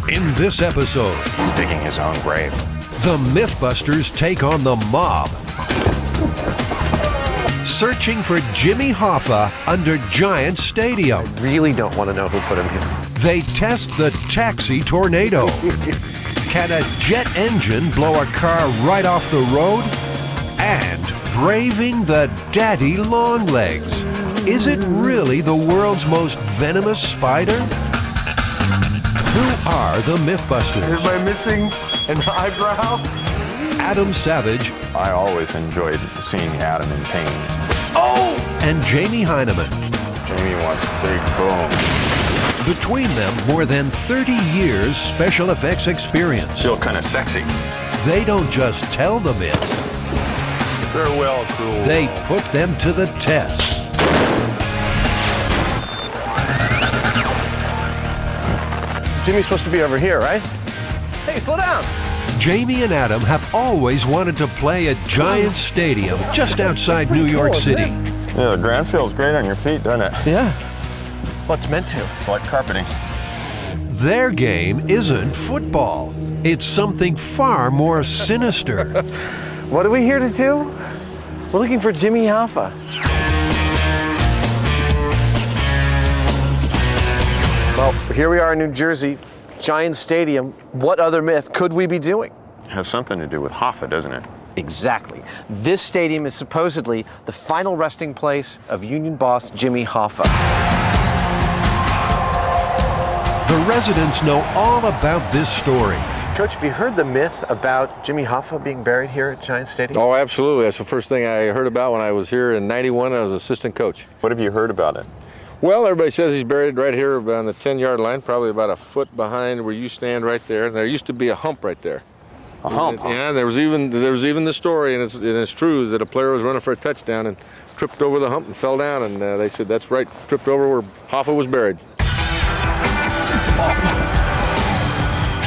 In this episode, He's digging his own grave. the MythBusters take on the mob, searching for Jimmy Hoffa under Giant Stadium. Really don't want to know who put him here. They test the taxi tornado. Can a jet engine blow a car right off the road? And braving the daddy longlegs. Is it really the world's most venomous spider? Who are the MythBusters? Am I missing an eyebrow? Adam Savage I always enjoyed seeing Adam in pain. and Jamie Heineman. Jamie wants big boom. Between them, more than 30 years special effects experience. Feel kind of sexy. They don't just tell the myths, Farewell, cruel. they put them to the test. Jimmy's supposed to be over here, right? Hey, slow down. Jamie and Adam have always wanted to play at Giant Stadium just outside New York City. Yeah, the ground feels great on your feet, doesn't it? Yeah. Well, it's meant to. It's like carpeting. Their game isn't football. It's something far more sinister. What are we here to do? We're looking for Jimmy Hoffa. Well, here we are in New Jersey, Giant Stadium. What other myth could we be doing? Has something to do with Hoffa, doesn't it? Exactly. This stadium is supposedly the final resting place of Union boss Jimmy Hoffa. The residents know all about this story. Coach, have you heard the myth about Jimmy Hoffa being buried here at Giant Stadium? Oh, absolutely. That's the first thing I heard about when I was here in '91. I was assistant coach. What have you heard about it? Well, everybody says he's buried right here on the 10-yard line, probably about a foot behind where you stand right there. There used to be a hump right there. A hump? Huh? Yeah, there was even the story, and it's true, is that a player was running for a touchdown and tripped over the hump and fell down, and they said that's right, tripped over where Hoffa was buried.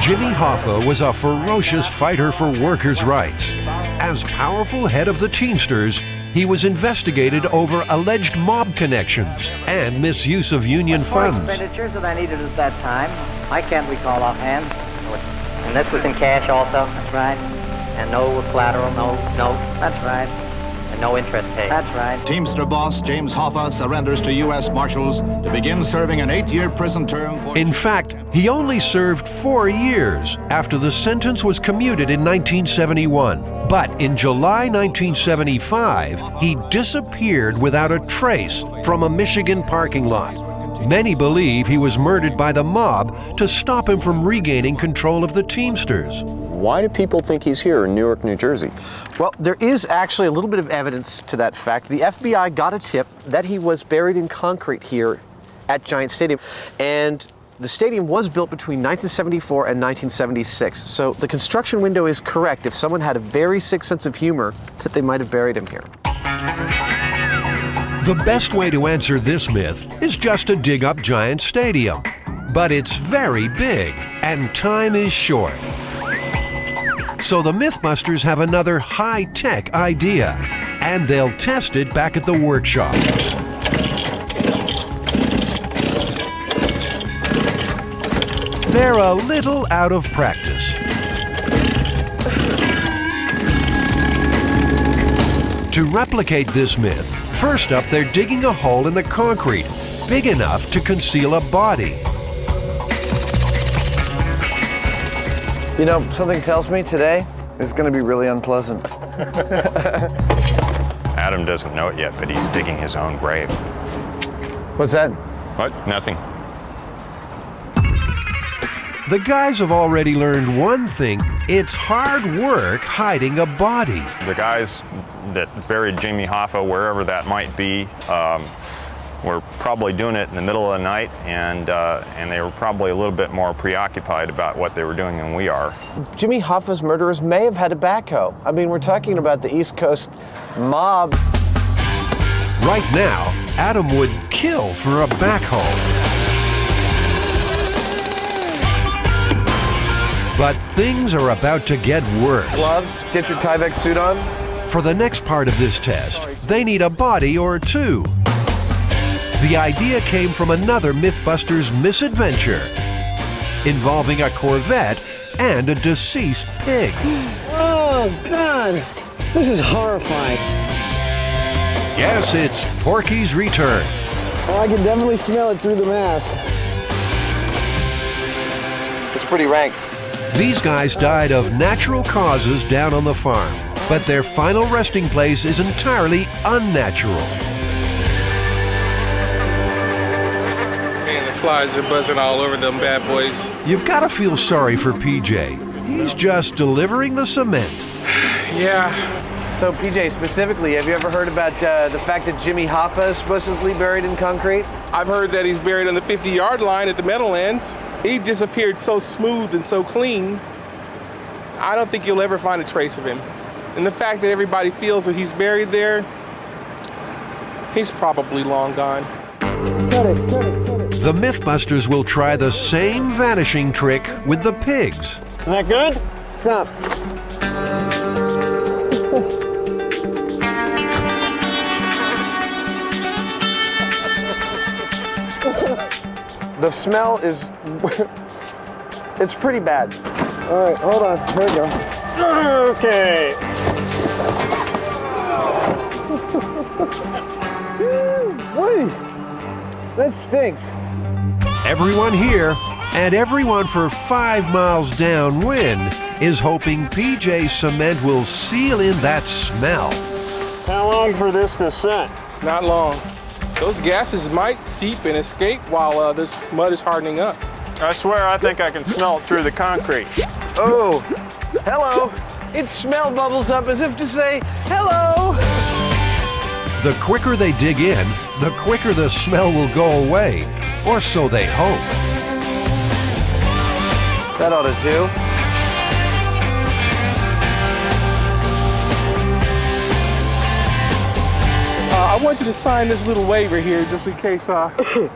Jimmy Hoffa was a ferocious fighter for workers' rights. As powerful head of the Teamsters, he was investigated over alleged mob connections and misuse of union funds. Expenditures that I needed at that time, I can't recall offhand. And this was in cash also? That's right. And no collateral, no note? That's right. And no interest paid? That's right. Teamster boss James Hoffa surrenders to U.S. Marshals to begin serving an 8-year prison term for... In fact, he only served 4 years after the sentence was commuted in 1971. But in July 1975, he disappeared without a trace from a Michigan parking lot. Many believe he was murdered by the mob to stop him from regaining control of the Teamsters. Why do people think he's here in Newark, New Jersey? Well, there is actually a little bit of evidence to that fact. The FBI got a tip that he was buried in concrete here at Giant Stadium. And the stadium was built between 1974 and 1976. So the construction window is correct if someone had a very sick sense of humor that they might have buried him here. The best way to answer this myth is just to dig up Giant Stadium. But it's very big, and time is short. So the MythBusters have another high-tech idea, and they'll test it back at the workshop. They're a little out of practice. To replicate this myth, first up they're digging a hole in the concrete, big enough to conceal a body. You know, something tells me today is going to be really unpleasant. Adam doesn't know it yet, but he's digging his own grave. What's that? What? Nothing. The guys have already learned one thing: it's hard work hiding a body. The guys that buried Jimmy Hoffa, wherever that might be, were probably doing it in the middle of the night, and they were probably a little bit more preoccupied about what they were doing than we are. Jimmy Hoffa's murderers may have had a backhoe. I mean, we're talking about the East Coast mob. Right now, Adam would kill for a backhoe. But things are about to get worse. Gloves, get your Tyvek suit on. For the next part of this test, they need a body or two. The idea came from another MythBusters misadventure. involving a Corvette and a deceased pig. Oh, God. This is horrifying. Yes, it's Porky's return. Oh, I can definitely smell it through the mask. It's pretty rank. These guys died of natural causes down on the farm, but their final resting place is entirely unnatural. And the flies are buzzing all over them bad boys. You've got to feel sorry for PJ. He's just delivering the cement. Yeah. So, PJ, specifically, have you ever heard about the fact that Jimmy Hoffa is supposedly buried in concrete? I've heard that he's buried on the 50-yard line at the Meadowlands. He disappeared so smooth and so clean. I don't think you'll ever find a trace of him. And the fact that everybody feels that he's buried there, he's probably long gone. Cut it, cut it, cut it. The MythBusters will try the same vanishing trick with the pigs. Isn't that good? Stop. The smell is, it's pretty bad. All right, hold on, here we go. Okay. What? That stinks. Everyone here and everyone for 5 miles downwind is hoping PJ's cement will seal in that smell. How long for this to set? Not long. Those gases might seep and escape while this mud is hardening up. I swear I think I can smell it through the concrete. Oh, hello. Its smell bubbles up as if to say, hello. The quicker they dig in, the quicker the smell will go away, or so they hope. That ought to do. I want you to sign this little waiver here just in case the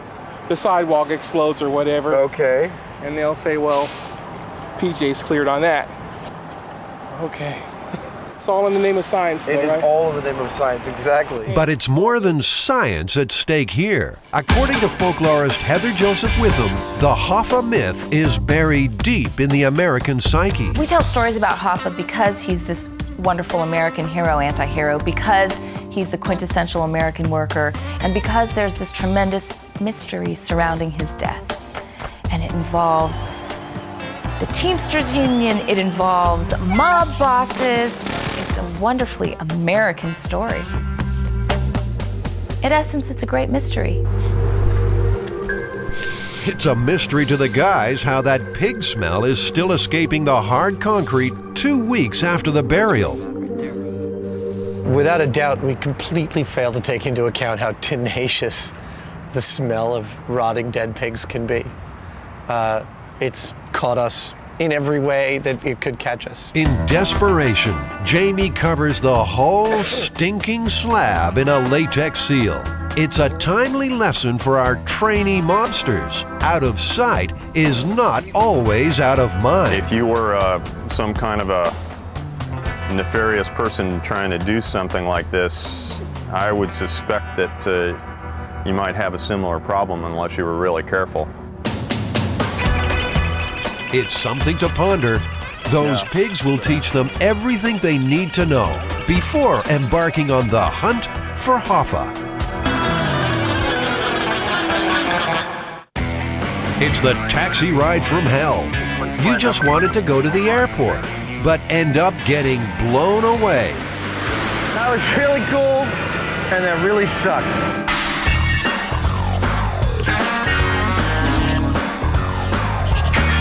sidewalk explodes or whatever. Okay. And they'll say, well, PJ's cleared on that. Okay. It's all in the name of science, though, It is right? all in the name of science, exactly. But it's more than science at stake here. According to folklorist Heather Joseph Witham, the Hoffa myth is buried deep in the American psyche. We tell stories about Hoffa because he's this wonderful American hero, anti-hero, because he's the quintessential American worker, and because there's this tremendous mystery surrounding his death. And it involves the Teamsters Union, it involves mob bosses. It's a wonderfully American story. In essence, it's a great mystery. It's a mystery to the guys how that pig smell is still escaping the hard concrete 2 weeks after the burial. Without a doubt, we completely failed to take into account how tenacious the smell of rotting dead pigs can be. It's caught us in every way that it could catch us. In desperation, Jamie covers the whole stinking slab in a latex seal. It's a timely lesson for our trainee mobsters. Out of sight is not always out of mind. If you were some kind of a nefarious person trying to do something like this, I would suspect that you might have a similar problem unless you were really careful. It's something to ponder. Those pigs will teach them everything they need to know before embarking on the hunt for Hoffa. It's the taxi ride from hell. You just wanted to go to the airport, but end up getting blown away. That was really cool, and that really sucked.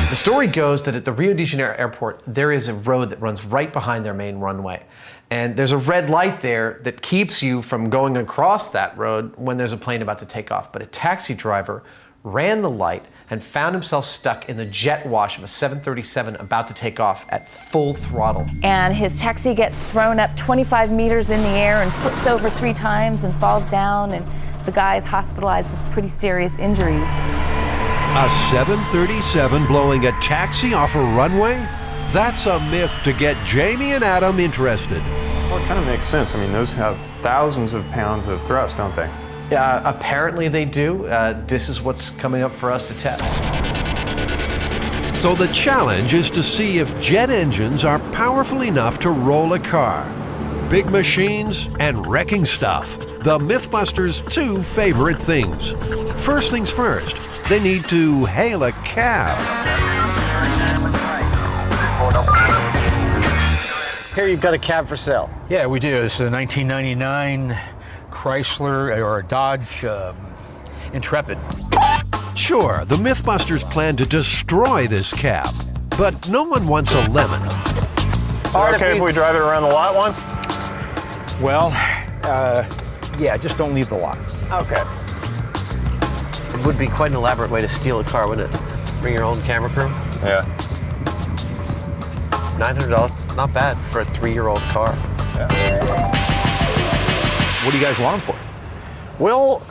The story goes that at the Rio de Janeiro airport, there is a road that runs right behind their main runway. And there's a red light there that keeps you from going across that road when there's a plane about to take off. But a taxi driver ran the light and found himself stuck in the jet wash of a 737 about to take off at full throttle. And his taxi gets thrown up 25 meters in the air and flips over 3 times and falls down, and the guy is hospitalized with pretty serious injuries. A 737 blowing a taxi off a runway? That's a myth to get Jamie and Adam interested. Well, it kind of makes sense. I mean, those have thousands of pounds of thrust, don't they? Apparently they do. This is what's coming up for us to test. So the challenge is to see if jet engines are powerful enough to roll a car. Big machines and wrecking stuff. The MythBusters' two favorite things. First things first, they need to hail a cab. Here you've got a cab for sale. Yeah, we do. It's a 1999 Chrysler or a Dodge Intrepid. Sure, the MythBusters plan to destroy this cab, but no one wants a lemon. Is it okay if we drive it around the lot once? Well, yeah, just don't leave the lot. Okay. It would be quite an elaborate way to steal a car, wouldn't it? Bring your own camera crew. Yeah. $900, not bad for a 3-year-old car. What do you guys want them for? Well,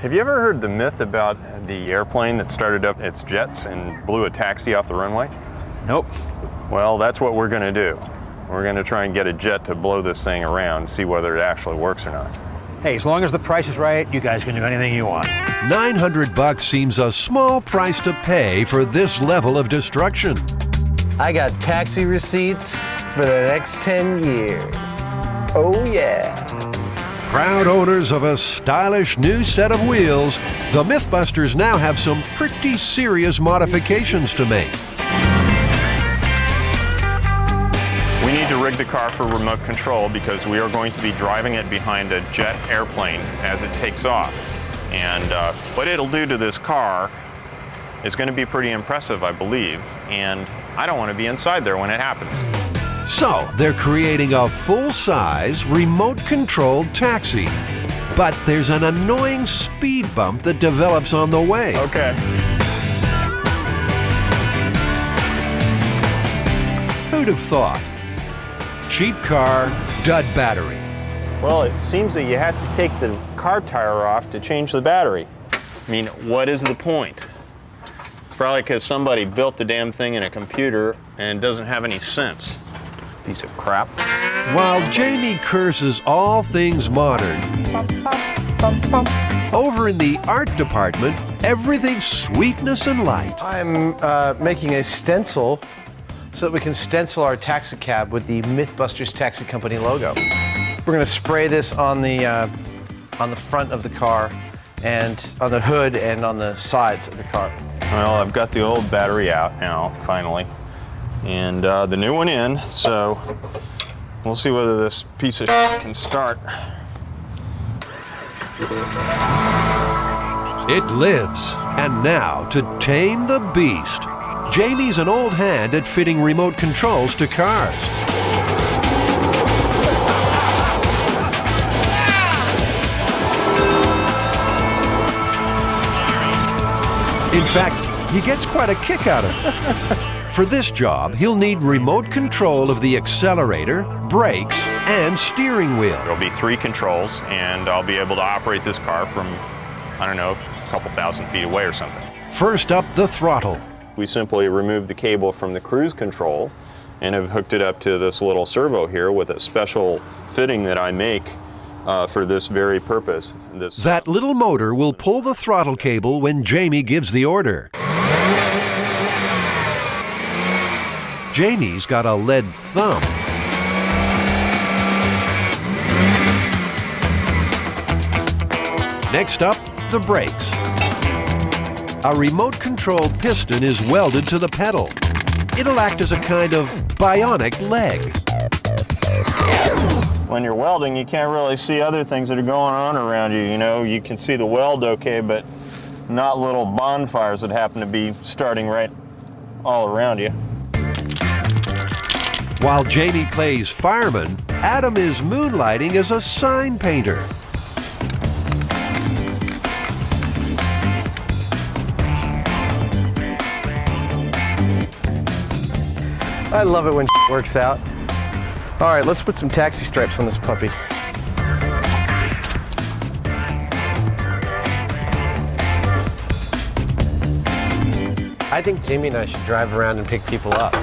have you ever heard the myth about the airplane that started up its jets and blew a taxi off the runway? Nope. Well, that's what we're going to do. We're going to try and get a jet to blow this thing around and see whether it actually works or not. Hey, as long as the price is right, you guys can do anything you want. $900 seems a small price to pay for this level of destruction. I got taxi receipts for the next 10 years. Oh yeah. Proud owners of a stylish new set of wheels, the MythBusters now have some pretty serious modifications to make. We need to rig the car for remote control because we are going to be driving it behind a jet airplane as it takes off. And what it'll do to this car is going to be pretty impressive, I believe, and I don't want to be inside there when it happens. So, they're creating a full-size, remote-controlled taxi. But there's an annoying speed bump that develops on the way. Okay. Who'd have thought? Cheap car, dud battery. Well, it seems that you have to take the car tire off to change the battery. I mean, what is the point? It's probably because somebody built the damn thing in a computer and doesn't have any sense. Piece of crap. While Jamie curses all things modern, over in the art department, everything's sweetness and light. I'm making a stencil so that we can stencil our taxi cab with the MythBusters Taxi Company logo. We're going to spray this on the front of the car and on the hood and on the sides of the car. Well, I've got the old battery out now, finally, and the new one in, so we'll see whether this piece of shit can start. It lives. And now, to tame the beast, Jamie's an old hand at fitting remote controls to cars. In fact, he gets quite a kick out of it. For this job, he'll need remote control of the accelerator, brakes, and steering wheel. There'll be 3 controls, and I'll be able to operate this car from, I don't know, a couple thousand feet away or something. First up, the throttle. We simply removed the cable from the cruise control and have hooked it up to this little servo here with a special fitting that I make for this very purpose. That little motor will pull the throttle cable when Jamie gives the order. Jamie's got a lead thumb. Next up, the brakes. A remote-controlled piston is welded to the pedal. It'll act as a kind of bionic leg. When you're welding, you can't really see other things that are going on around you. You know, you can see the weld okay, but not little bonfires that happen to be starting right all around you. While Jamie plays fireman, Adam is moonlighting as a sign painter. I love it when works out. All right, let's put some taxi stripes on this puppy. I think Jamie and I should drive around and pick people up.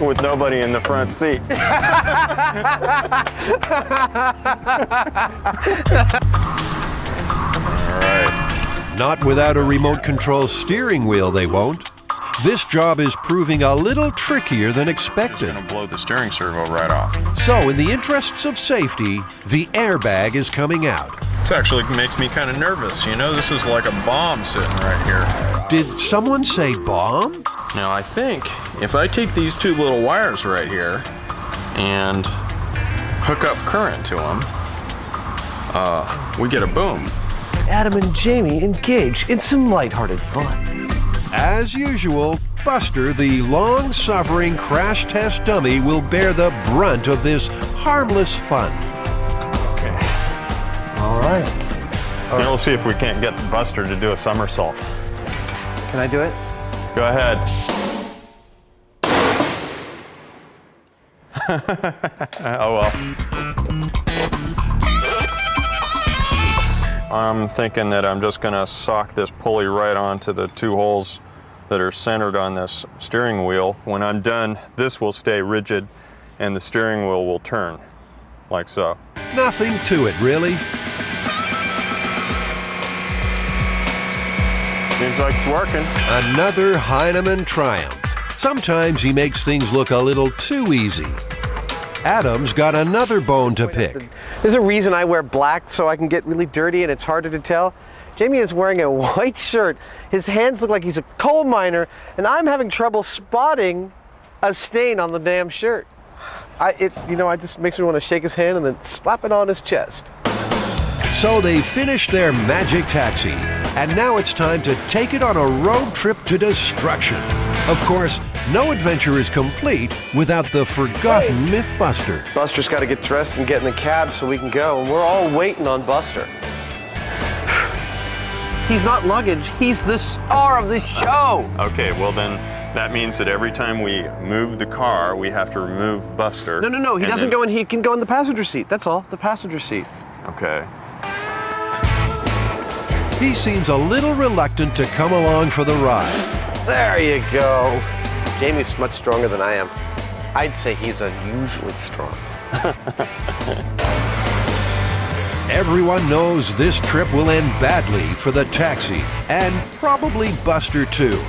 With nobody in the front seat. Not without a remote control steering wheel, they won't. This job is proving a little trickier than expected. It's going to blow the steering servo right off. So, in the interests of safety, the airbag is coming out. This actually makes me kind of nervous. You know, this is like a bomb sitting right here. Did someone say bomb? Now, I think if I take these two little wires right here and hook up current to them, we get a boom. Adam and Jamie engage in some lighthearted fun. As usual, Buster, the long-suffering crash test dummy, will bear the brunt of this harmless fun. Okay. All right. Now we'll see if we can't get Buster to do a somersault. Can I do it? Go ahead. Oh well. I'm thinking that I'm just going to sock this pulley right onto the two holes that are centered on this steering wheel. When I'm done, this will stay rigid and the steering wheel will turn, like so. Nothing to it, really. Seems like it's working. Another Heinemann triumph. Sometimes he makes things look a little too easy. Adam's got another bone to pick. There's a reason I wear black, so I can get really dirty and it's harder to tell. Jamie is wearing a white shirt. His hands look like he's a coal miner, and I'm having trouble spotting a stain on the damn shirt. It just makes me want to shake his hand and then slap it on his chest. So they finished their magic taxi, and now it's time to take it on a road trip to destruction. Of course, no adventure is complete without the forgotten MythBuster. Buster's got to get dressed and get in the cab so we can go, and we're all waiting on Buster. He's not luggage, he's the star of the show. Okay, well then, that means that every time we move the car, we have to remove Buster. No, he doesn't go in, he can go in the passenger seat, that's all, the passenger seat. Okay. He seems a little reluctant to come along for the ride. There you go. Jamie's much stronger than I am. I'd say he's unusually strong. Everyone knows this trip will end badly for the taxi, and probably Buster too.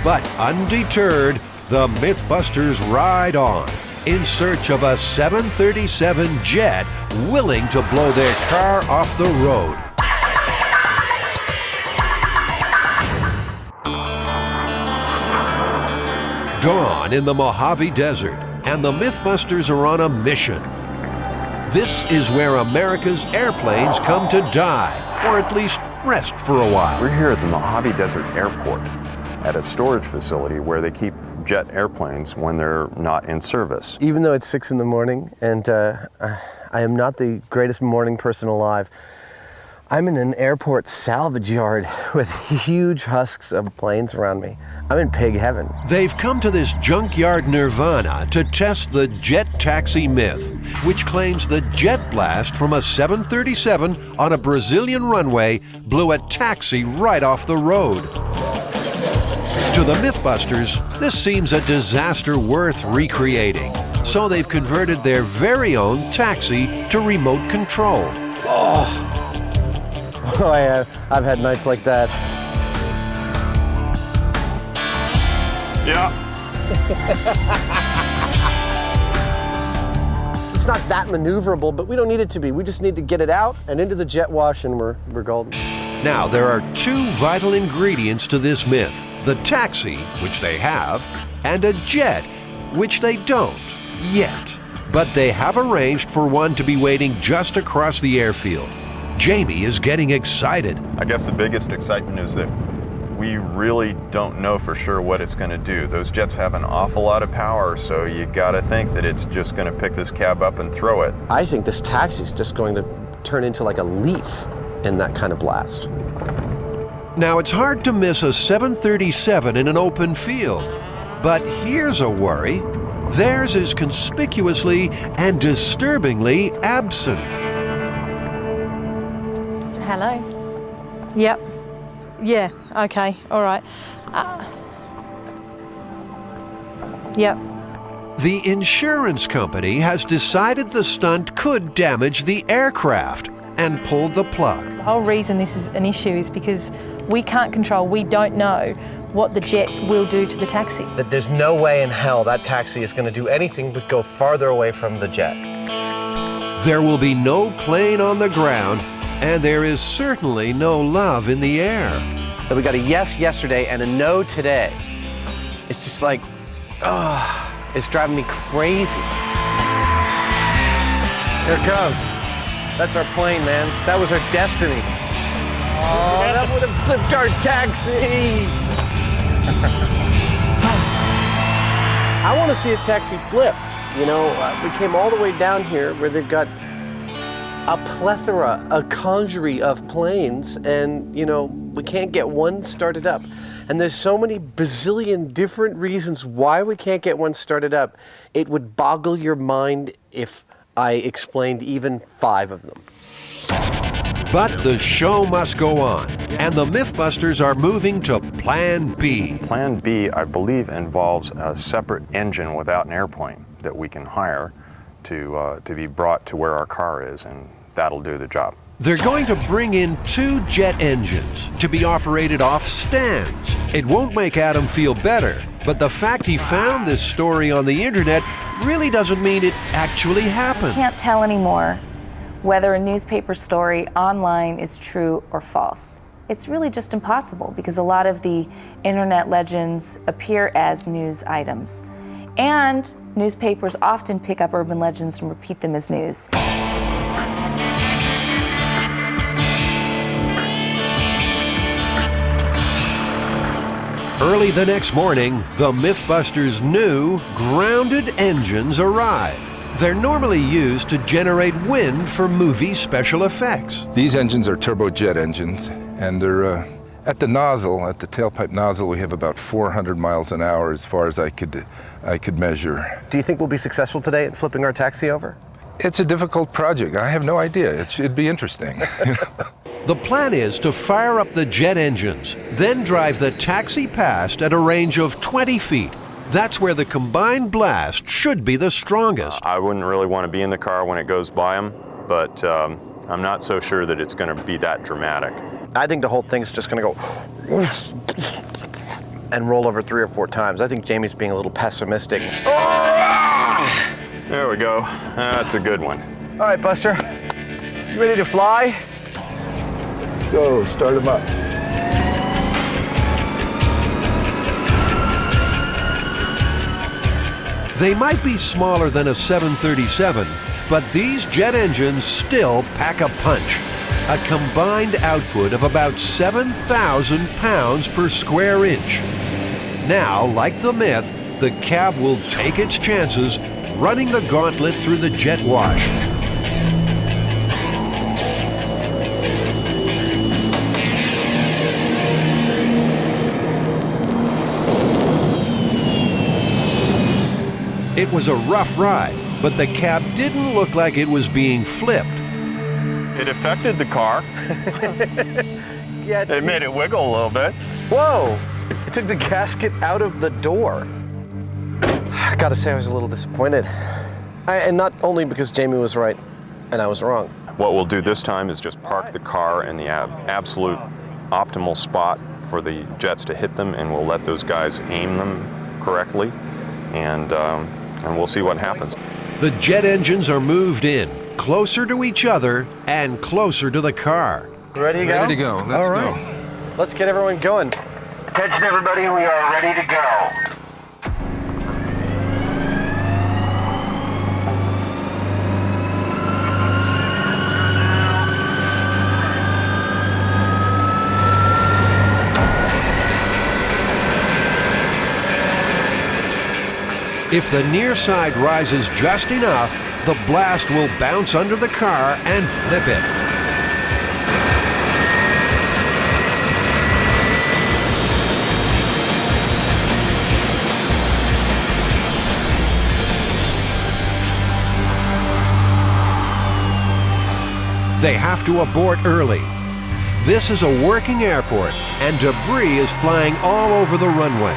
But undeterred, the MythBusters ride on, in search of a 737 jet willing to blow their car off the road. Dawn in the Mojave Desert, and the MythBusters are on a mission. This is where America's airplanes come to die, or at least rest for a while. We're here at the Mojave Desert Airport at a storage facility where they keep jet airplanes when they're not in service. Even though it's 6 in the morning and I am not the greatest morning person alive, I'm in an airport salvage yard with huge husks of planes around me. I'm in pig heaven. They've come to this junkyard nirvana to test the jet taxi myth, which claims the jet blast from a 737 on a Brazilian runway blew a taxi right off the road. To the MythBusters, this seems a disaster worth recreating, so they've converted their very own taxi to remote control. I've had nights like that. Yeah. It's not that maneuverable, but we don't need it to be. We just need to get it out and into the jet wash and we're golden. Now, there are two vital ingredients to this myth: the taxi, which they have, and a jet, which they don't, yet. But they have arranged for one to be waiting just across the airfield. Jamie is getting excited. I guess the biggest excitement is that we really don't know for sure what it's going to do. Those jets have an awful lot of power, so you got to think that it's just going to pick this cab up and throw it. I think this taxi's just going to turn into like a leaf in that kind of blast. Now, it's hard to miss a 737 in an open field, but here's a worry. Theirs is conspicuously and disturbingly absent. Hello. Yep. Yeah, okay, all right. Yep. The insurance company has decided the stunt could damage the aircraft and pulled the plug. The whole reason this is an issue is because we can't control, we don't know what the jet will do to the taxi. That there's no way in hell that taxi is going to do anything but go farther away from the jet. There will be no plane on the ground, and there is certainly no love in the air. That we got a yes yesterday and a no today. It's just like, it's driving me crazy. Here it comes. That's our plane, man. That was our destiny. Oh, that would have flipped our taxi. I want to see a taxi flip. You know, we came all the way down here where they've got a plethora, a congerie of planes, and, you know, we can't get one started up. And there's so many bazillion different reasons why we can't get one started up. It would boggle your mind if I explained even 5 of them. But the show must go on, and the MythBusters are moving to Plan B. Plan B, I believe, involves a separate engine without an airplane that we can hire to be brought to where our car is, and that'll do the job. They're going to bring in 2 jet engines to be operated off stands. It won't make Adam feel better, but the fact he found this story on the internet really doesn't mean it actually happened. I can't tell anymore whether a newspaper story online is true or false. It's really just impossible because a lot of the internet legends appear as news items. And newspapers often pick up urban legends and repeat them as news. Early the next morning, the MythBusters' new grounded engines arrive. They're normally used to generate wind for movie special effects. These engines are turbojet engines, and they're at the nozzle, at the tailpipe nozzle, we have about 400 miles an hour as far as I could measure. Do you think we'll be successful today at flipping our taxi over? It's a difficult project. I have no idea. It should be interesting. The plan is to fire up the jet engines, then drive the taxi past at a range of 20 feet. That's where the combined blast should be the strongest. I wouldn't really want to be in the car when it goes by them, but I'm not so sure that it's going to be that dramatic. I think the whole thing's just going to go and roll over 3 or 4 times. I think Jamie's being a little pessimistic. There we go. That's a good one. All right, Buster, you ready to fly? Let's go, start them up. They might be smaller than a 737, but these jet engines still pack a punch. A combined output of about 7,000 pounds per square inch. Now, like the Myth, the cab will take its chances running the gauntlet through the jet wash. It was a rough ride, but the cab didn't look like it was being flipped. It affected the car. Yeah, it made it wiggle a little bit. Whoa! It took the gasket out of the door. I gotta say, I was a little disappointed. And not only because Jamie was right and I was wrong. What we'll do this time is just park the car in the absolute optimal spot for the jets to hit them, and we'll let those guys aim them correctly, and we'll see what happens. The jet engines are moved in, closer to each other and closer to the car. Ready to go? Ready to go. Let's go. Let's get everyone going. Attention everybody, we are ready to go. If the near side rises just enough, the blast will bounce under the car and flip it. They have to abort early. This is a working airport, and debris is flying all over the runway.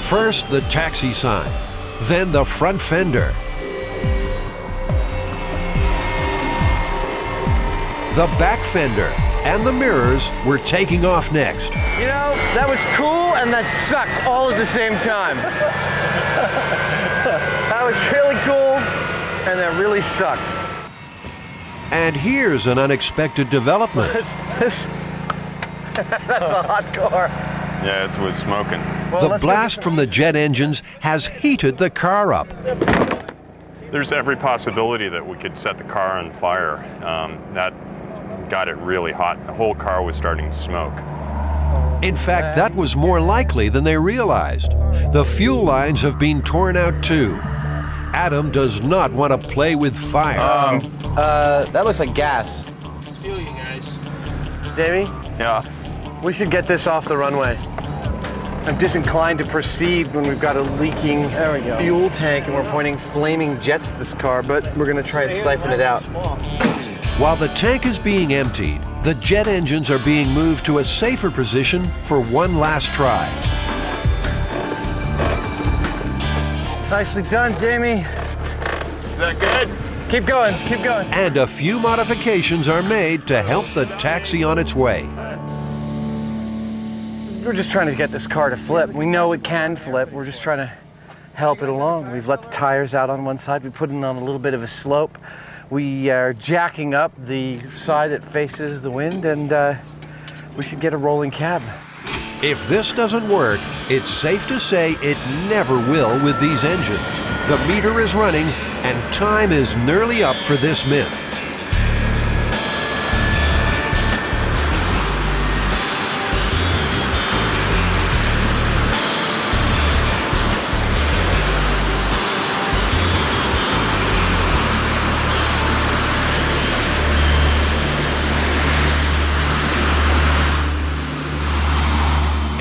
First, the taxi sign, then the front fender, the back fender, and the mirrors were taking off next. You know, that was cool and that sucked all at the same time. That was really cool and that really sucked. And here's an unexpected development. That's a hot car. Yeah, it was smoking. The blast from the jet engines has heated the car up. There's every possibility that we could set the car on fire. That got it really hot. The whole car was starting to smoke. In fact, that was more likely than they realized. The fuel lines have been torn out too. Adam does not want to play with fire. That looks like gas. Feel you guys. Jamie? Yeah. We should get this off the runway. I'm disinclined to proceed when we've got a leaking fuel tank and we're pointing flaming jets at this car, but we're gonna try and siphon it out. While the tank is being emptied, the jet engines are being moved to a safer position for one last try. Nicely done, Jamie. Is that good? Keep going, keep going. And a few modifications are made to help the taxi on its way. We're just trying to get this car to flip. We know it can flip. We're just trying to help it along. We've let the tires out on one side. We put it on a little bit of a slope. We are jacking up the side that faces the wind, and we should get a rolling cab. If this doesn't work, it's safe to say it never will with these engines. The meter is running, and time is nearly up for this myth.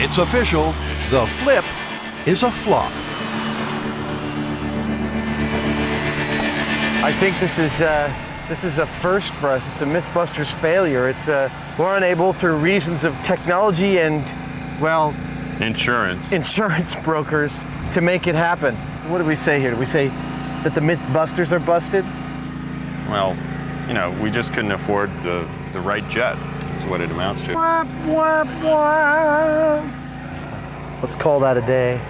It's official, the flip is a flop. I think this is a first for us. It's a MythBusters failure. It's we're unable through reasons of technology and, well, insurance brokers to make it happen. What do we say here? Do we say that the MythBusters are busted? Well, you know, we just couldn't afford the right jet, is what it amounts to. Let's call that a day.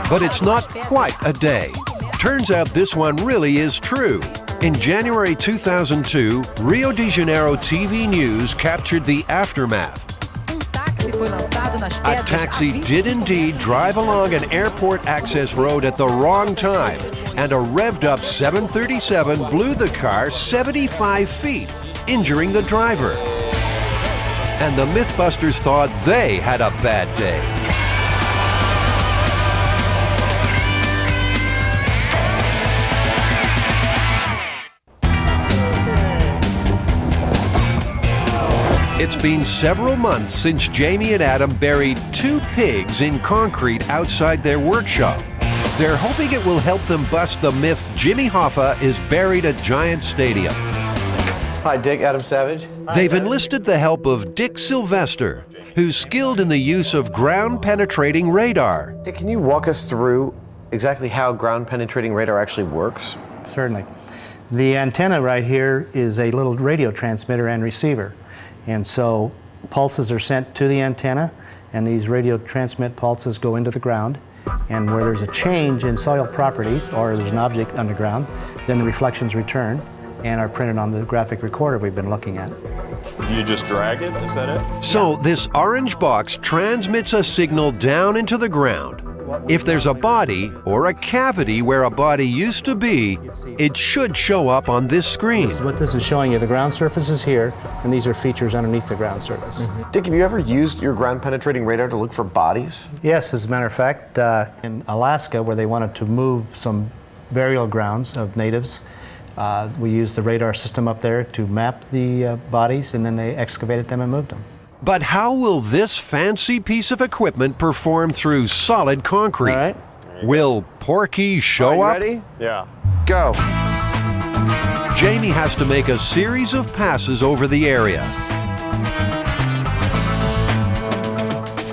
But it's not quite a day. Turns out this one really is true. In January 2002, Rio de Janeiro TV News captured the aftermath. A taxi did indeed drive along an airport access road at the wrong time, and a revved up 737 blew the car 75 feet, injuring the driver. And the MythBusters thought they had a bad day. It's been several months since Jamie and Adam buried 2 pigs in concrete outside their workshop. They're hoping it will help them bust the myth Jimmy Hoffa is buried at Giant Stadium. Hi, Dick. Adam Savage. They've enlisted the help of Dick Sylvester, who's skilled in the use of ground-penetrating radar. Dick, can you walk us through exactly how ground-penetrating radar actually works? Certainly. The antenna right here is a little radio transmitter and receiver. And so pulses are sent to the antenna, and these radio transmit pulses go into the ground. And where there's a change in soil properties, or there's an object underground, then the reflections return and are printed on the graphic recorder we've been looking at. You just drag it, is that it? So this orange box transmits a signal down into the ground. If there's a body or a cavity where a body used to be, it should show up on this screen. What this is showing you, the ground surface is here, and these are features underneath the ground surface. Dick, have you ever used your ground-penetrating radar to look for bodies? Yes, as a matter of fact, in Alaska, where they wanted to move some burial grounds of natives, we used the radar system up there to map the bodies, and then they excavated them and moved them. But how will this fancy piece of equipment perform through solid concrete? All right. Will Porky show up? Ready? Yeah. Go. Jamie has to make a series of passes over the area.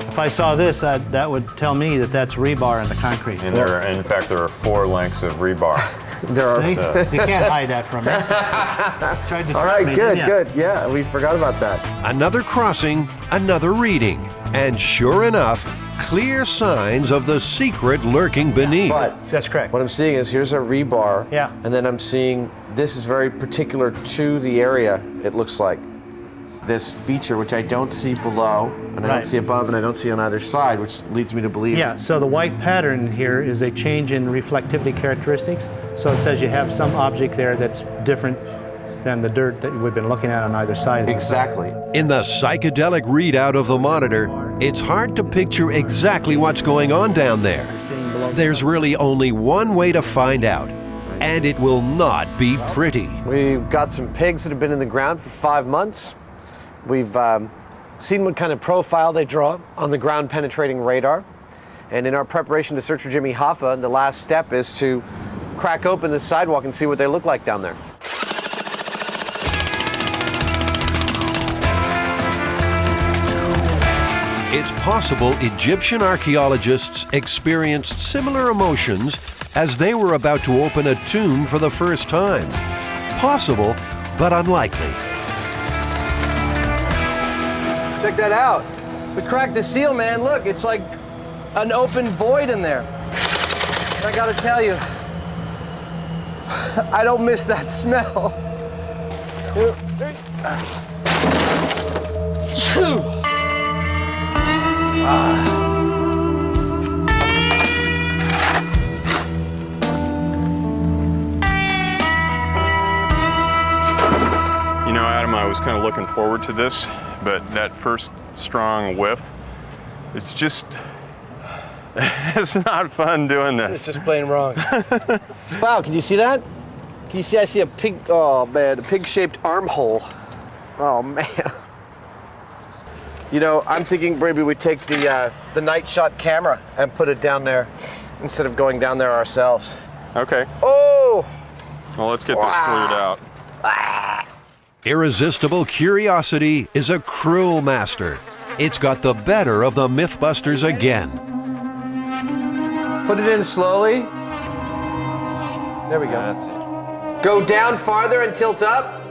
If I saw this, that would tell me that that's rebar in the concrete. And in fact, there are 4 lengths of rebar. There are. See? You can't hide that from me. All right, good. Yeah, we forgot about that. Another crossing, another reading, and sure enough, clear signs of the secret lurking beneath. But that's correct. What I'm seeing is here's a rebar. Yeah. And then I'm seeing this is very particular to the area, it looks like. This feature, which I don't see below, and I don't see above, and I don't see on either side, which leads me to believe. Yeah, so the white pattern here is a change in reflectivity characteristics. So it says you have some object there that's different than the dirt that we've been looking at on either side. Exactly. In the psychedelic readout of the monitor, it's hard to picture exactly what's going on down there. There's really only one way to find out, and it will not be pretty. We've got some pigs that have been in the ground for 5 months. We've seen what kind of profile they draw on the ground penetrating radar. And in our preparation to search for Jimmy Hoffa, the last step is to crack open the sidewalk and see what they look like down there. It's possible Egyptian archaeologists experienced similar emotions as they were about to open a tomb for the first time. Possible, but unlikely. Check that out. We cracked the seal, man. Look, it's like an open void in there. And I gotta tell you, I don't miss that smell. You know, Adam, I was kind of looking forward to this, but that first strong whiff, it's just, it's not fun doing this. It's just plain wrong. Wow, can you see that? Can you see, I see a pig, oh man, a pig-shaped armhole. Oh man. You know, I'm thinking maybe we take the night shot camera and put it down there instead of going down there ourselves. Okay. Oh! Well, let's get this cleared out. Irresistible curiosity is a cruel master. It's got the better of the MythBusters again. Put it in slowly. There we go. That's it. Go down farther and tilt up.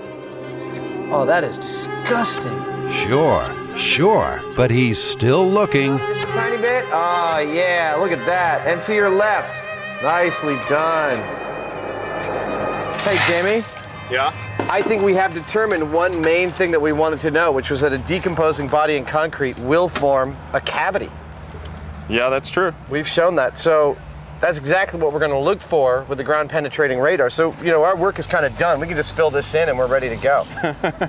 Oh, that is disgusting. Sure, but he's still looking. Just a tiny bit. Oh, yeah, look at that. And to your left. Nicely done. Hey, Jamie. Yeah? I think we have determined one main thing that we wanted to know, which was that a decomposing body in concrete will form a cavity. Yeah, that's true. We've shown that. So that's exactly what we're going to look for with the ground penetrating radar. So, you know, our work is kind of done. We can just fill this in and we're ready to go.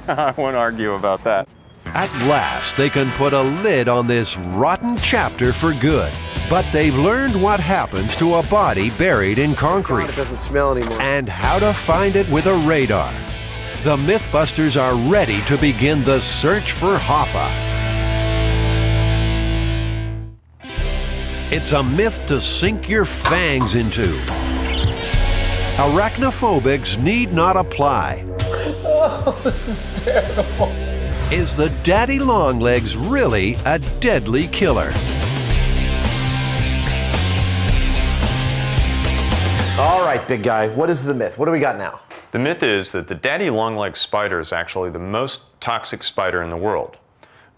I won't argue about that. At last, they can put a lid on this rotten chapter for good. But they've learned what happens to a body buried in concrete. God, it doesn't smell anymore. And how to find it with a radar. The MythBusters are ready to begin the search for Hoffa. It's a myth to sink your fangs into. Arachnophobics need not apply. Oh, this is terrible. Is the daddy longlegs really a deadly killer? All right, big guy, what is the myth? What do we got now? The myth is that the daddy longlegs spider is actually the most toxic spider in the world.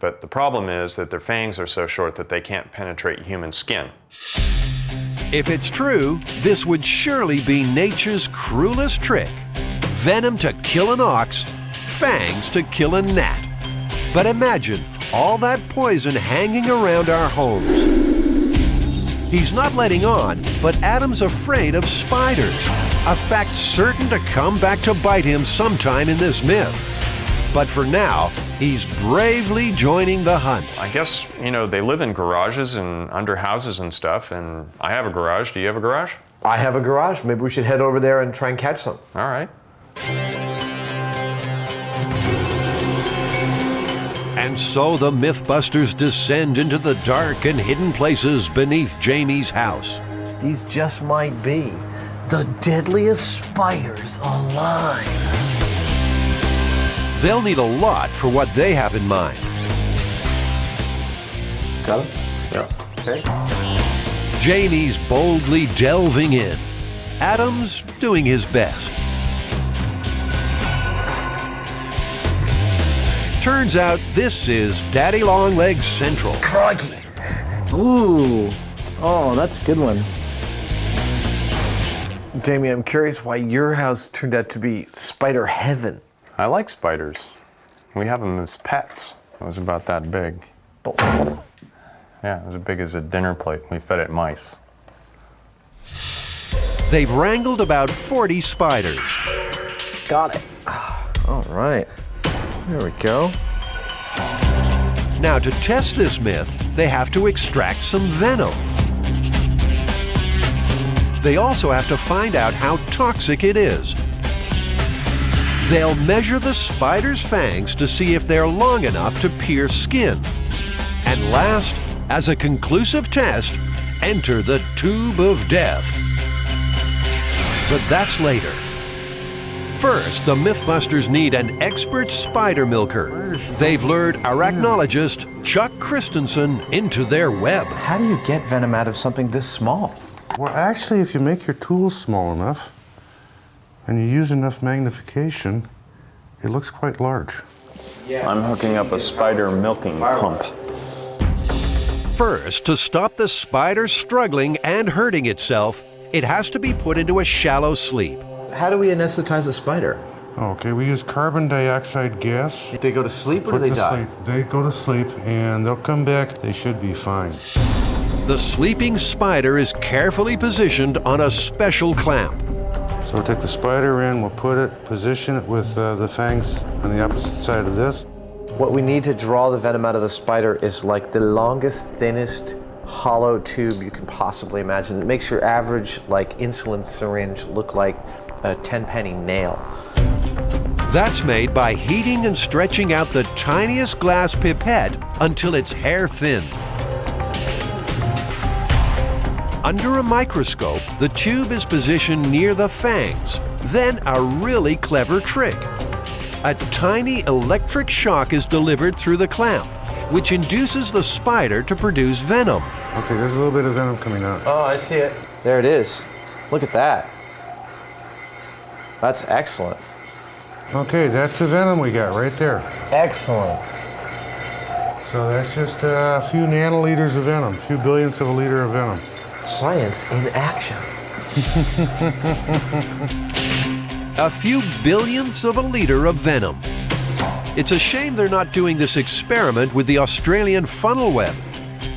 But the problem is that their fangs are so short that they can't penetrate human skin. If it's true, this would surely be nature's cruelest trick. Venom to kill an ox, fangs to kill a gnat. But imagine all that poison hanging around our homes. He's not letting on, but Adam's afraid of spiders, a fact certain to come back to bite him sometime in this myth. But for now, he's bravely joining the hunt. I guess, you know, they live in garages and under houses and stuff, and I have a garage. Do you have a garage? I have a garage. Maybe we should head over there and try and catch some. All right. And so the MythBusters descend into the dark and hidden places beneath Jamie's house. These just might be the deadliest spiders alive. They'll need a lot for what they have in mind. Got it? Yeah. Okay. Jamie's boldly delving in. Adam's doing his best. Turns out this is Daddy Longlegs Central. Crikey. Ooh. Oh, that's a good one. Jamie, I'm curious why your house turned out to be spider heaven. I like spiders. We have them as pets. It was about that big. Yeah, it was as big as a dinner plate. We fed it mice. They've wrangled about 40 spiders. Got it. All right. There we go. Now, to test this myth, they have to extract some venom. They also have to find out how toxic it is. They'll measure the spider's fangs to see if they're long enough to pierce skin. And last, as a conclusive test, enter the tube of death. But that's later. First, the MythBusters need an expert spider milker. They've lured arachnologist Chuck Christensen into their web. How do you get venom out of something this small? Well, actually, if you make your tools small enough and you use enough magnification, it looks quite large. I'm hooking up a spider milking pump. First, to stop the spider struggling and hurting itself, it has to be put into a shallow sleep. How do we anesthetize a spider? Okay, we use carbon dioxide gas. They go to sleep or do they die? They go to sleep and they'll come back. They should be fine. The sleeping spider is carefully positioned on a special clamp. So we'll take the spider in, we'll put it, position it with the fangs on the opposite side of this. What we need to draw the venom out of the spider is like the longest, thinnest, hollow tube you can possibly imagine. It makes your average like insulin syringe look like a 10-penny nail. That's made by heating and stretching out the tiniest glass pipette until it's hair thin. Under a microscope, the tube is positioned near the fangs. Then a really clever trick. A tiny electric shock is delivered through the clamp, which induces the spider to produce venom. Okay, there's a little bit of venom coming out. Oh, I see it. There it is. Look at that. That's excellent. Okay, that's the venom we got right there. Excellent. So that's just a few nanoliters of venom, a few billionths of a liter of venom. Science in action. A few billionths of a liter of venom. It's a shame they're not doing this experiment with the Australian funnel web.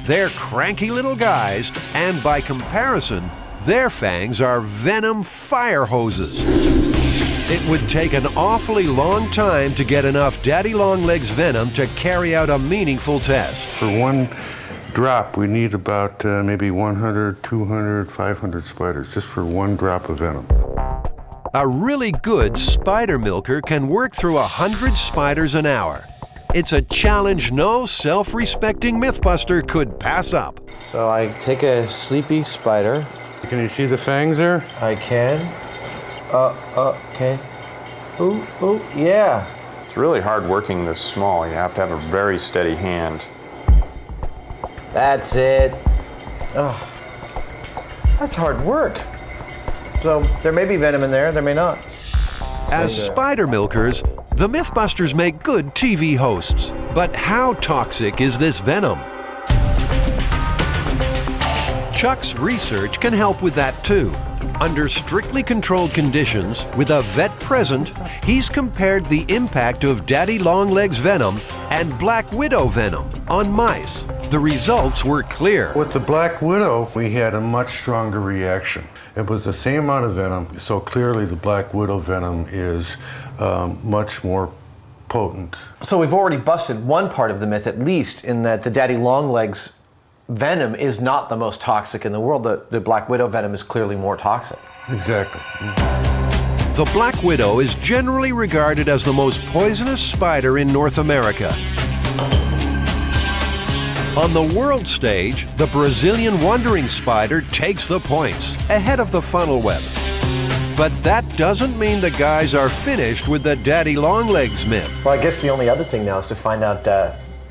They're cranky little guys, and by comparison, their fangs are venom fire hoses. It would take an awfully long time to get enough Daddy Longlegs venom to carry out a meaningful test. For one drop, we need about maybe 100, 200, 500 spiders, just for one drop of venom. A really good spider milker can work through 100 spiders an hour. It's a challenge no self-respecting MythBuster could pass up. So I take a sleepy spider. Can you see the fangs there? I can. Okay. Ooh, yeah. It's really hard working this small. You have to have a very steady hand. That's it. Oh, that's hard work. So there may be venom in there, there may not. As spider milkers, the MythBusters make good TV hosts. But how toxic is this venom? Chuck's research can help with that too. Under strictly controlled conditions, with a vet present, he's compared the impact of Daddy Longlegs venom and Black Widow venom on mice. The results were clear. With the Black Widow, we had a much stronger reaction. It was the same amount of venom, so clearly the Black Widow venom is much more potent. So we've already busted one part of the myth, at least, in that the Daddy Longlegs venom is not the most toxic in the world. The Black Widow venom is clearly more toxic. Exactly. The Black Widow is generally regarded as the most poisonous spider in North America. On the world stage, the Brazilian wandering spider takes the points, ahead of the funnel web. But that doesn't mean the guys are finished with the Daddy Longlegs myth. Well, I guess the only other thing now is to find out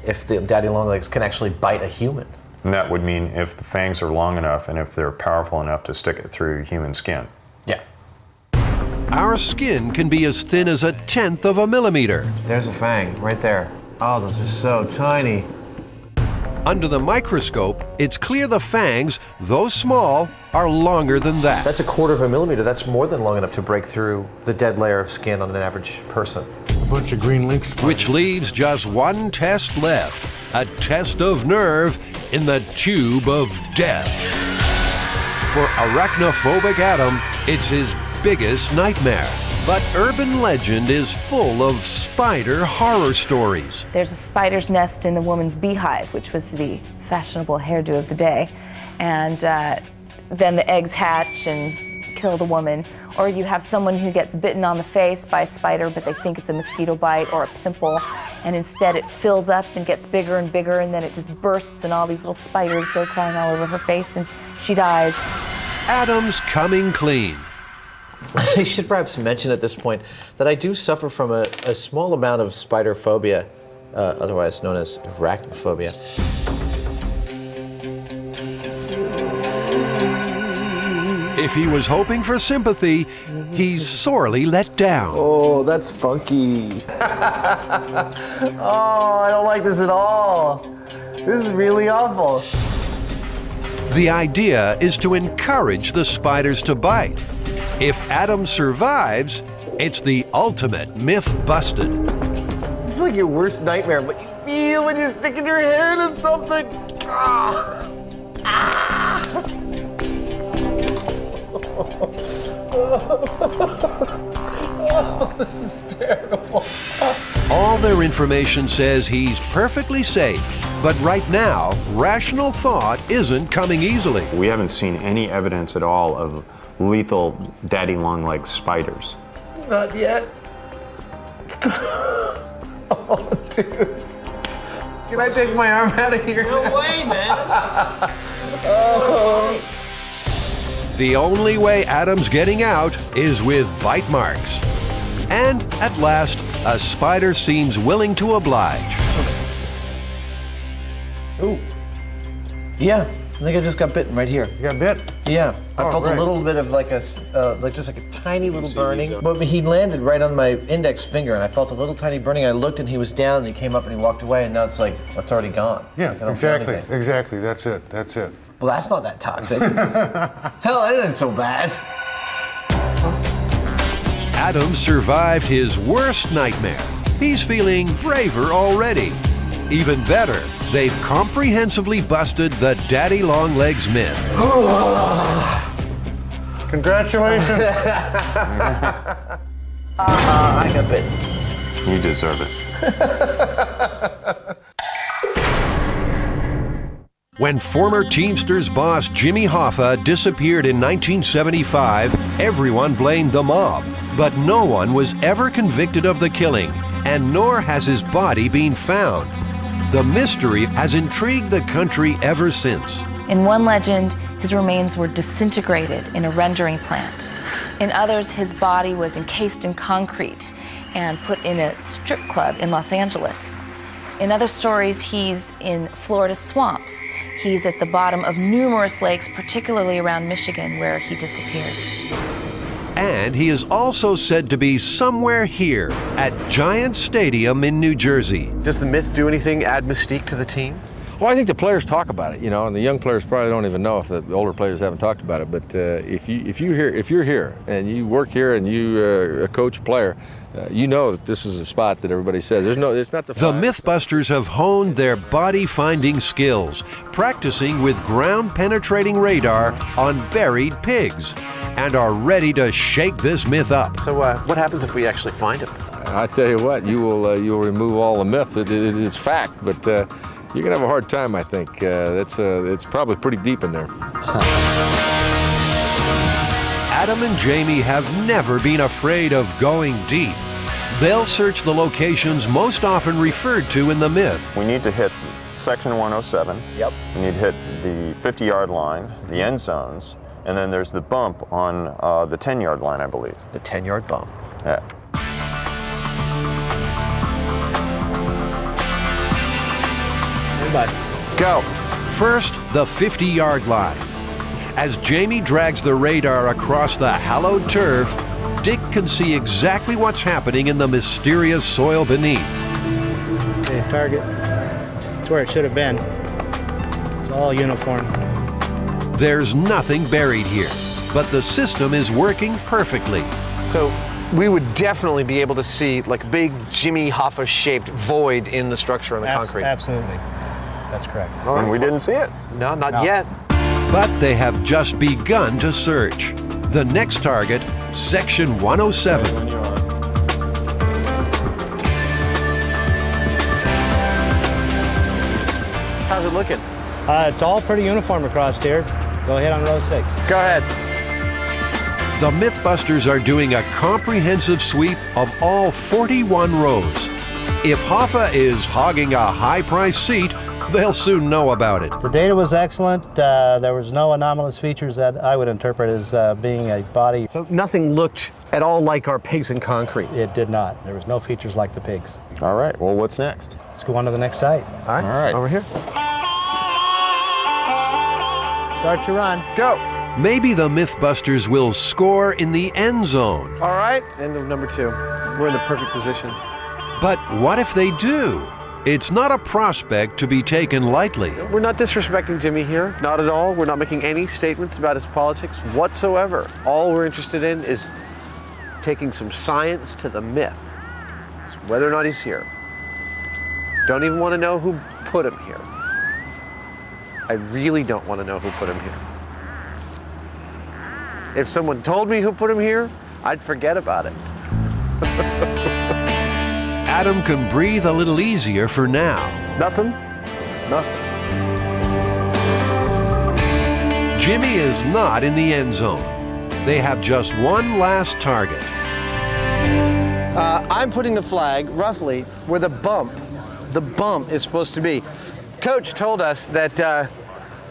if the Daddy Longlegs can actually bite a human. And that would mean if the fangs are long enough and if they're powerful enough to stick it through human skin. our skin can be as thin as 1/10 of a millimeter. There's a fang right there. Oh, those are so tiny. Under the microscope, it's clear the fangs, though small, are longer than that. That's 1/4 of a millimeter. That's more than long enough to break through the dead layer of skin on an average person. A bunch of green links. Which leaves just one test left, a test of nerve in the tube of death. For arachnophobic Adam, it's his biggest nightmare. But urban legend is full of spider horror stories. There's a spider's nest in the woman's beehive, which was the fashionable hairdo of the day. And then the eggs hatch and kill the woman. Or you have someone who gets bitten on the face by a spider, but they think it's a mosquito bite or a pimple, and instead it fills up and gets bigger and bigger, and then it just bursts and all these little spiders go crawling all over her face and she dies. Adam's coming clean. I should perhaps mention at this point that I do suffer from a small amount of spider phobia, otherwise known as arachnophobia. If he was hoping for sympathy, he's sorely let down. Oh, that's funky. Oh, I don't like this at all. This is really awful. The idea is to encourage the spiders to bite. If Adam survives, it's the ultimate myth busted. This is like your worst nightmare, but you feel when you're sticking your hand in something. Ah. Ah. Oh, this is terrible. All their information says he's perfectly safe, but right now, rational thought isn't coming easily. We haven't seen any evidence at all of lethal daddy long leg spiders. Not yet. Oh, dude. Can I take my arm out of here? No way, man. Oh. The only way Adam's getting out is with bite marks. And at last, a spider seems willing to oblige. Ooh. Yeah, I think I just got bitten right here. You got bit? Yeah, I felt right. a little bit of like just like a tiny little burning. But he landed right on my index finger, and I felt a little tiny burning. I looked, and he was down, and he came up, and he walked away, and now it's like it's already gone. Yeah, I don't feel exactly. anything. Exactly. That's it. That's it. Well, that's not that toxic. Hell, that isn't so bad. Adam survived his worst nightmare. He's feeling braver already. Even better, they've comprehensively busted the daddy long legs myth. Congratulations. I got bit. You deserve it. When former Teamsters boss Jimmy Hoffa disappeared in 1975, everyone blamed the mob. But no one was ever convicted of the killing, and nor has his body been found. The mystery has intrigued the country ever since. In one legend, his remains were disintegrated in a rendering plant. In others, his body was encased in concrete and put in a strip club in Los Angeles. In other stories, he's in Florida swamps. He's at the bottom of numerous lakes, particularly around Michigan, where he disappeared. And he is also said to be somewhere here at Giant Stadium in New Jersey. Does the myth do anything, add mystique to the team? Well, I think the players talk about it, and the young players probably don't even know if the older players haven't talked about it. But if you're here and you work here and you coach a player, you know that this is a spot that everybody says it's not the. The MythBusters have honed their body-finding skills, practicing with ground-penetrating radar on buried pigs, and are ready to shake this myth up. So what happens if we actually find him? I tell you what, you'll remove all the myth. It's fact, but you're gonna have a hard time. I think it's probably pretty deep in there. Adam and Jamie have never been afraid of going deep. They'll search the locations most often referred to in the myth. We need to hit section 107. Yep. We need to hit the 50-yard line, the end zones, and then there's the bump on the 10-yard line, I believe. The 10-yard bump. Yeah. Everybody. Go. First, the 50-yard line. As Jamie drags the radar across the hallowed turf, Dick can see exactly what's happening in the mysterious soil beneath. Okay, target. It's where it should have been. It's all uniform. There's nothing buried here, but the system is working perfectly. So we would definitely be able to see like a big Jimmy Hoffa-shaped void in the structure on the concrete. Absolutely. That's correct. And we didn't see it. No, not yet. But they have just begun to search. The next target, Section 107. How's it looking? It's all pretty uniform across here. Go ahead on row 6. Go ahead. The MythBusters are doing a comprehensive sweep of all 41 rows. If Hoffa is hogging a high-priced seat, they'll soon know about it. The data was excellent. There was no anomalous features that I would interpret as being a body. So nothing looked at all like our pigs in concrete? It did not. There was no features like the pigs. All right, well, what's next? Let's go on to the next site. All right, all right. Over here. Start your run. Go. Maybe the MythBusters will score in the end zone. All right, end of number 2. We're in the perfect position. But what if they do? It's not a prospect to be taken lightly. We're not disrespecting Jimmy here, not at all. We're not making any statements about his politics whatsoever. All we're interested in is taking some science to the myth. It's whether or not he's here. Don't even want to know who put him here. I really don't want to know who put him here. If someone told me who put him here, I'd forget about it. Adam can breathe a little easier for now. Nothing? Nothing. Jimmy is not in the end zone. They have just one last target. I'm putting the flag roughly where the bump is supposed to be. Coach told us that,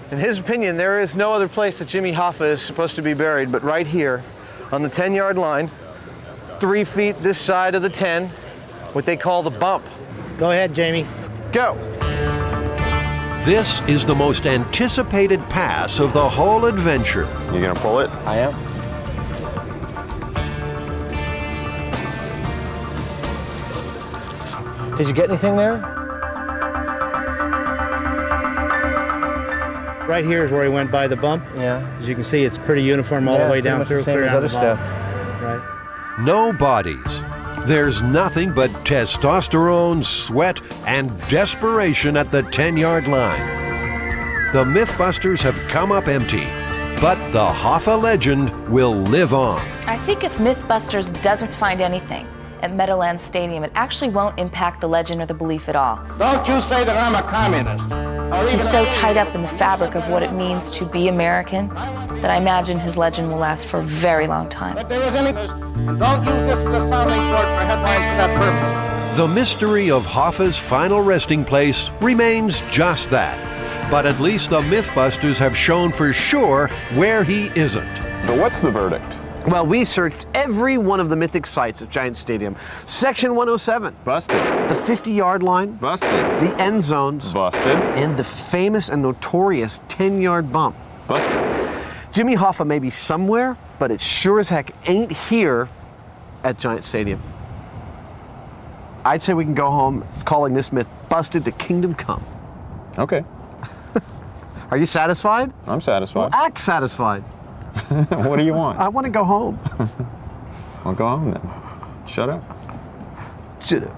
in his opinion, there is no other place that Jimmy Hoffa is supposed to be buried but right here on the 10-yard line, 3 feet this side of the 10, what they call the bump. Go ahead, Jamie. Go. This is the most anticipated pass of the whole adventure. You gonna pull it? I am. Did you get anything there? Right here is where he went by the bump. Yeah. As you can see, it's pretty uniform all the way down through. The same as other stuff. Right. No bodies. There's nothing but testosterone, sweat, and desperation at the 10-yard line. The MythBusters have come up empty, but the Hoffa legend will live on. I think if MythBusters doesn't find anything at Meadowlands Stadium, it actually won't impact the legend or the belief at all. Don't you say that I'm a communist. He's so tied up in the fabric of what it means to be American that I imagine his legend will last for a very long time. But there is any... And don't use this as a sounding board for headlines for that purpose. The mystery of Hoffa's final resting place remains just that. But at least the MythBusters have shown for sure where he isn't. So what's the verdict? Well, we searched every one of the mythic sites at Giant Stadium. Section 107. Busted. The 50-yard line. Busted. The end zones. Busted. And the famous and notorious 10-yard bump. Busted. Jimmy Hoffa may be somewhere, but it sure as heck ain't here at Giant Stadium. I'd say we can go home calling this myth busted to kingdom come. Okay. Are you satisfied? I'm satisfied. Well, act satisfied. What do you want? I want to go home. I'll go home then. Shut up. Shut up.